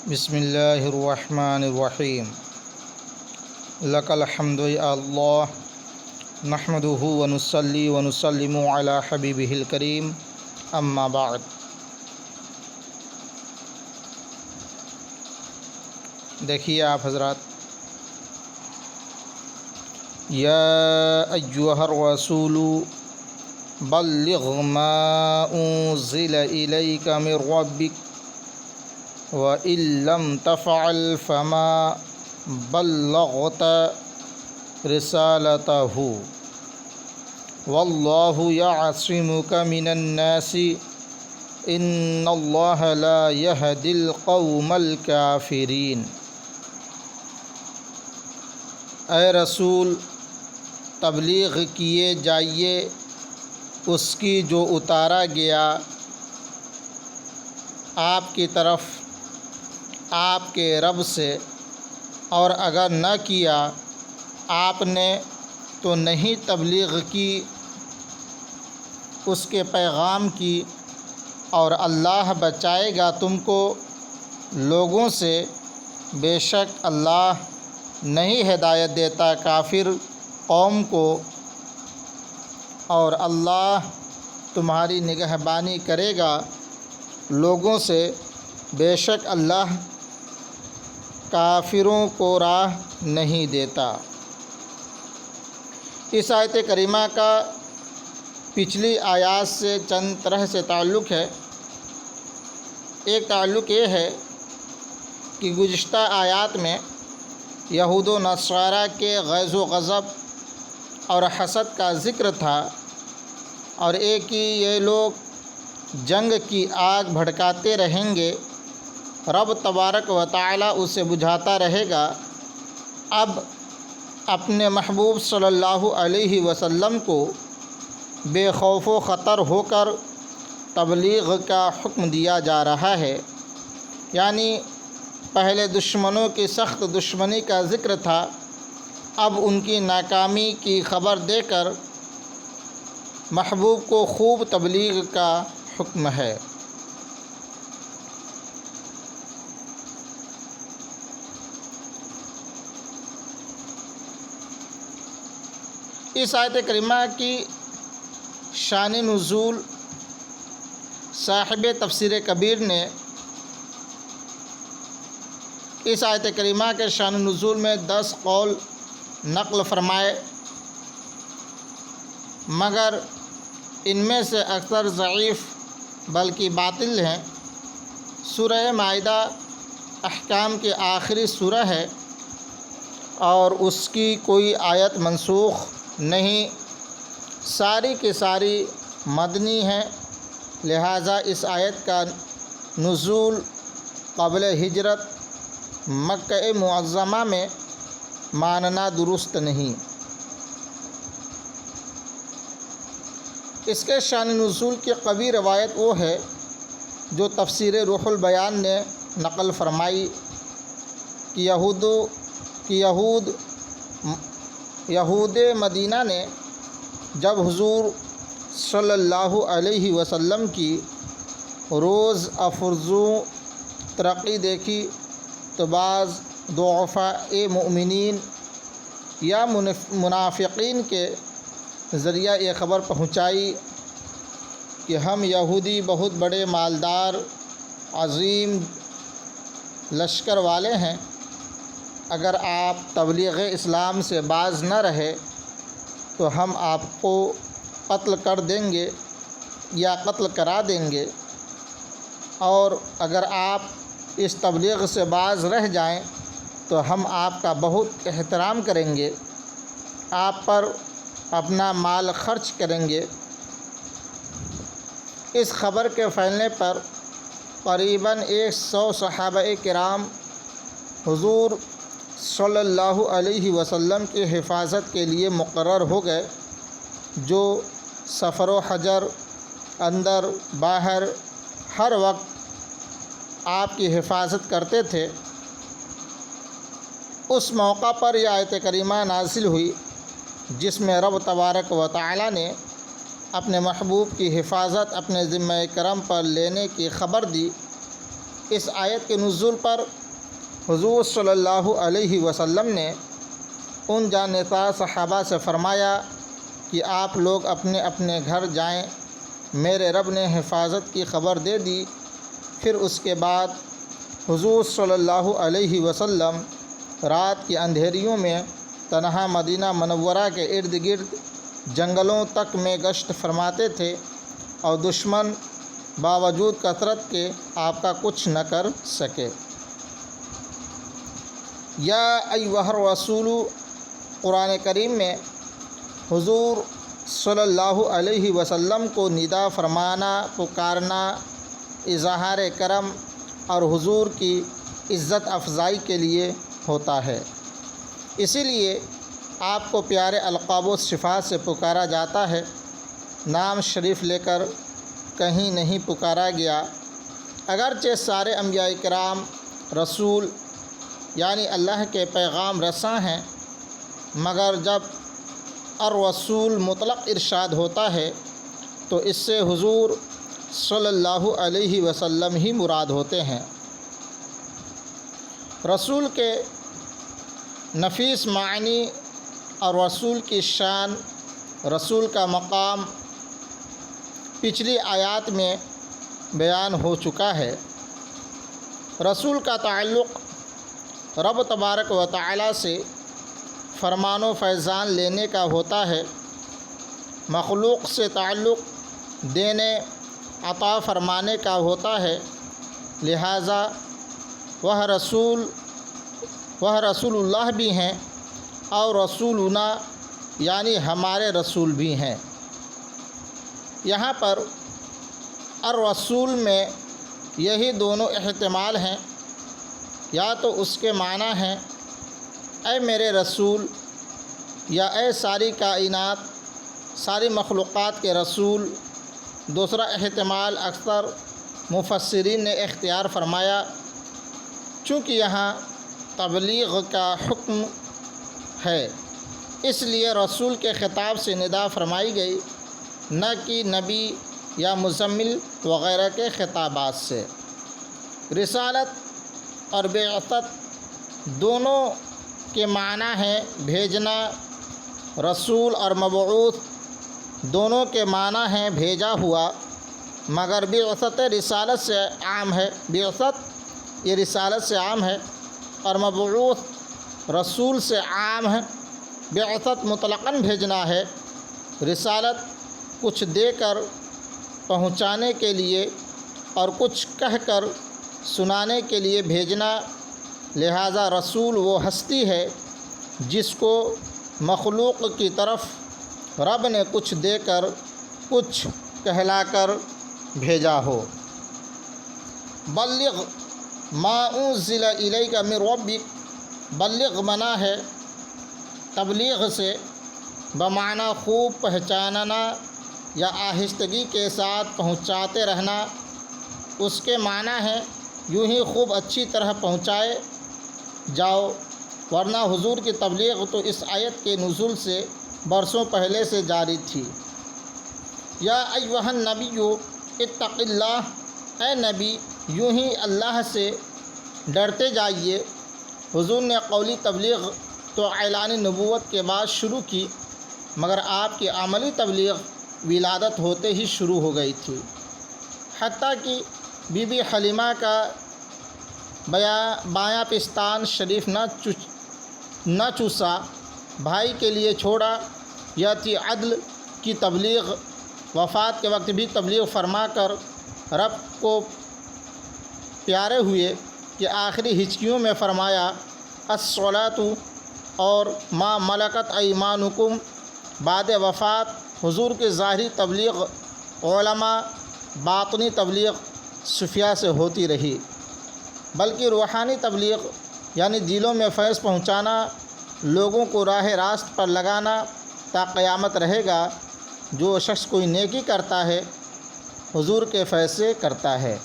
بسم اللہ الرحمن الرحیم لک الحمد یا اللہ نحمدہ ونصلی ونسلم علی حبیبہ الکریم اما بعد۔ دیکھیے آپ حضرات، یا ایھا الرسول بلغ ما انزل الیک من ربک وَإِن لَّمْ تَفْعَلْ فَمَا بَلَّغْتَ رِسَالَتَهُ وَاللَّهُ يَعْصِمُكَ مِنَ النَّاسِ إِنَّ اللَّهَ لَا يَهْدِي الْقَوْمَ الْكَافِرِينَ۔ اے رسول، تبلیغ کیے جائیے اس کی جو اتارا گیا آپ کی طرف آپ کے رب سے، اور اگر نہ کیا آپ نے تو نہیں تبلیغ کی اس کے پیغام کی، اور اللہ بچائے گا تم کو لوگوں سے، بے شک اللہ نہیں ہدایت دیتا کافر قوم کو، اور اللہ تمہاری نگہبانی کرے گا لوگوں سے، بے شک اللہ کافروں کو راہ نہیں دیتا۔ اس آیت کریمہ کا پچھلی آیات سے چند طرح سے تعلق ہے۔ ایک تعلق یہ ہے کہ گزشتہ آیات میں یہود و نصارہ کے غیظ و غضب اور حسد کا ذکر تھا، اور ایک کہ یہ لوگ جنگ کی آگ بھڑکاتے رہیں گے، رب تبارک و تعالی اسے بجھاتا رہے گا۔ اب اپنے محبوب صلی اللہ علیہ وسلم کو بے خوف و خطر ہو کر تبلیغ کا حکم دیا جا رہا ہے، یعنی پہلے دشمنوں کی سخت دشمنی کا ذکر تھا، اب ان کی ناکامی کی خبر دے کر محبوب کو خوب تبلیغ کا حکم ہے۔ اس آیت کریمہ کی شان نزول صاحب تفسیر کبیر نے اس آیت کریمہ کے شان نزول میں 10 قول نقل فرمائے، مگر ان میں سے اکثر ضعیف بلکہ باطل ہیں۔ سورہ مائدہ احکام کی آخری سورہ ہے، اور اس کی کوئی آیت منسوخ نہیں، ساری کی ساری مدنی ہیں، لہٰذا اس آیت کا نزول قبل ہجرت مکہ معظمہ میں ماننا درست نہیں۔ اس کے شان نزول کی قوی روایت وہ ہے جو تفسیر روح البیان نے نقل فرمائی کہ یہود مدینہ نے جب حضور صلی اللہ علیہ وسلم کی روز افزوں ترقی دیکھی تو بعض ضعفاء مومنین یا منافقین کے ذریعہ یہ خبر پہنچائی کہ ہم یہودی بہت بڑے مالدار عظیم لشکر والے ہیں، اگر آپ تبلیغ اسلام سے باز نہ رہے تو ہم آپ کو قتل کر دیں گے یا قتل کرا دیں گے، اور اگر آپ اس تبلیغ سے باز رہ جائیں تو ہم آپ کا بہت احترام کریں گے، آپ پر اپنا مال خرچ کریں گے۔ اس خبر کے پھیلنے پر قریباً 100 صحابہ کرام حضور صلی اللہ علیہ وسلم کی حفاظت کے لیے مقرر ہو گئے، جو سفر و حضر، اندر باہر ہر وقت آپ کی حفاظت کرتے تھے۔ اس موقع پر یہ آیت کریمہ نازل ہوئی جس میں رب تبارک و تعالی نے اپنے محبوب کی حفاظت اپنے ذمہ کرم پر لینے کی خبر دی اس آیت کے نزول پر حضور صلی اللہ علیہ وسلم نے ان جانثار صحابہ سے فرمایا کہ آپ لوگ اپنے اپنے گھر جائیں، میرے رب نے حفاظت کی خبر دے دی۔ پھر اس کے بعد حضور صلی اللہ علیہ وسلم رات کی اندھیریوں میں تنہا مدینہ منورہ کے ارد گرد جنگلوں تک میں گشت فرماتے تھے، اور دشمن باوجود کثرت کے آپ کا کچھ نہ کر سکے۔ یا ایھا الرسول، قرآن کریم میں حضور صلی اللہ علیہ وسلم کو ندا فرمانا، پکارنا اظہار کرم اور حضور کی عزت افزائی کے لیے ہوتا ہے۔ اسی لیے آپ کو پیارے القاب و صفات سے پکارا جاتا ہے، نام شریف لے کر کہیں نہیں پکارا گیا۔ اگرچہ سارے انبیاء کرام رسول یعنی اللہ کے پیغام رساں ہیں، مگر جب الرسول مطلق ارشاد ہوتا ہے تو اس سے حضور صلی اللہ علیہ وسلم ہی مراد ہوتے ہیں۔ رسول کے نفیس معنی اور رسول کی شان، رسول کا مقام پچھلی آیات میں بیان ہو چکا ہے۔ رسول کا تعلق رب تبارک و تعالی سے فرمان و فیضان لینے کا ہوتا ہے، مخلوق سے تعلق دینے عطا فرمانے کا ہوتا ہے، لہٰذا وہ رسول اللہ بھی ہیں اور رسولنا یعنی ہمارے رسول بھی ہیں۔ یہاں پر الرسول میں یہی دونوں احتمال ہیں، یا تو اس کے معنی ہیں اے میرے رسول، یا اے ساری کائنات ساری مخلوقات کے رسول۔ دوسرا احتمال اکثر مفسرین نے اختیار فرمایا، چونکہ یہاں تبلیغ کا حکم ہے اس لیے رسول کے خطاب سے ندا فرمائی گئی، نہ کہ نبی یا مزمل وغیرہ کے خطابات سے۔ رسالت اور بعثت دونوں کے معنی ہیں بھیجنا، رسول اور مبعوث دونوں کے معنی ہیں بھیجا ہوا، مگر بعثت رسالت سے عام ہے، بعثت یہ رسالت سے عام ہے، اور مبعوث رسول سے عام ہے۔ بعثت مطلقاً بھیجنا ہے، رسالت کچھ دے کر پہنچانے کے لیے اور کچھ کہہ کر سنانے کے لیے بھیجنا، لہذا رسول وہ ہستی ہے جس کو مخلوق کی طرف رب نے کچھ دے کر کچھ کہلا کر بھیجا ہو۔ بلغ ما انزل الیک من ربک، بلغ منع ہے تبلیغ سے بمعنی خوب پہچاننا یا آہستگی کے ساتھ پہنچاتے رہنا۔ اس کے معنی ہے یوں ہی خوب اچھی طرح پہنچائے جاؤ، ورنہ حضور کی تبلیغ تو اس آیت کے نزول سے برسوں پہلے سے جاری تھی۔ یا ایھا النبی اتق اللہ، اے نبی یوں ہی اللہ سے ڈرتے جائیے۔ حضور نے قولی تبلیغ تو اعلان نبوت کے بعد شروع کی، مگر آپ کی عملی تبلیغ ولادت ہوتے ہی شروع ہو گئی تھی، حتیٰ کہ بی بی حلیمہ کا بایاں پستان شریف نہ چوسا، بھائی کے لیے چھوڑا۔ یہ تھی عدل کی تبلیغ، وفات کے وقت بھی تبلیغ فرما کر رب کو پیارے ہوئے کہ آخری ہچکیوں میں فرمایا الصلاۃ اور ما ملکت ایمانکم۔ بعد وفات حضور کی ظاہری تبلیغ علماء، باطنی تبلیغ صوفیاء سے ہوتی رہی، بلکہ روحانی تبلیغ یعنی دلوں میں فیض پہنچانا، لوگوں کو راہ راست پر لگانا تا قیامت رہے گا۔ جو شخص کوئی نیکی کرتا ہے حضور کے فیض سے کرتا ہے۔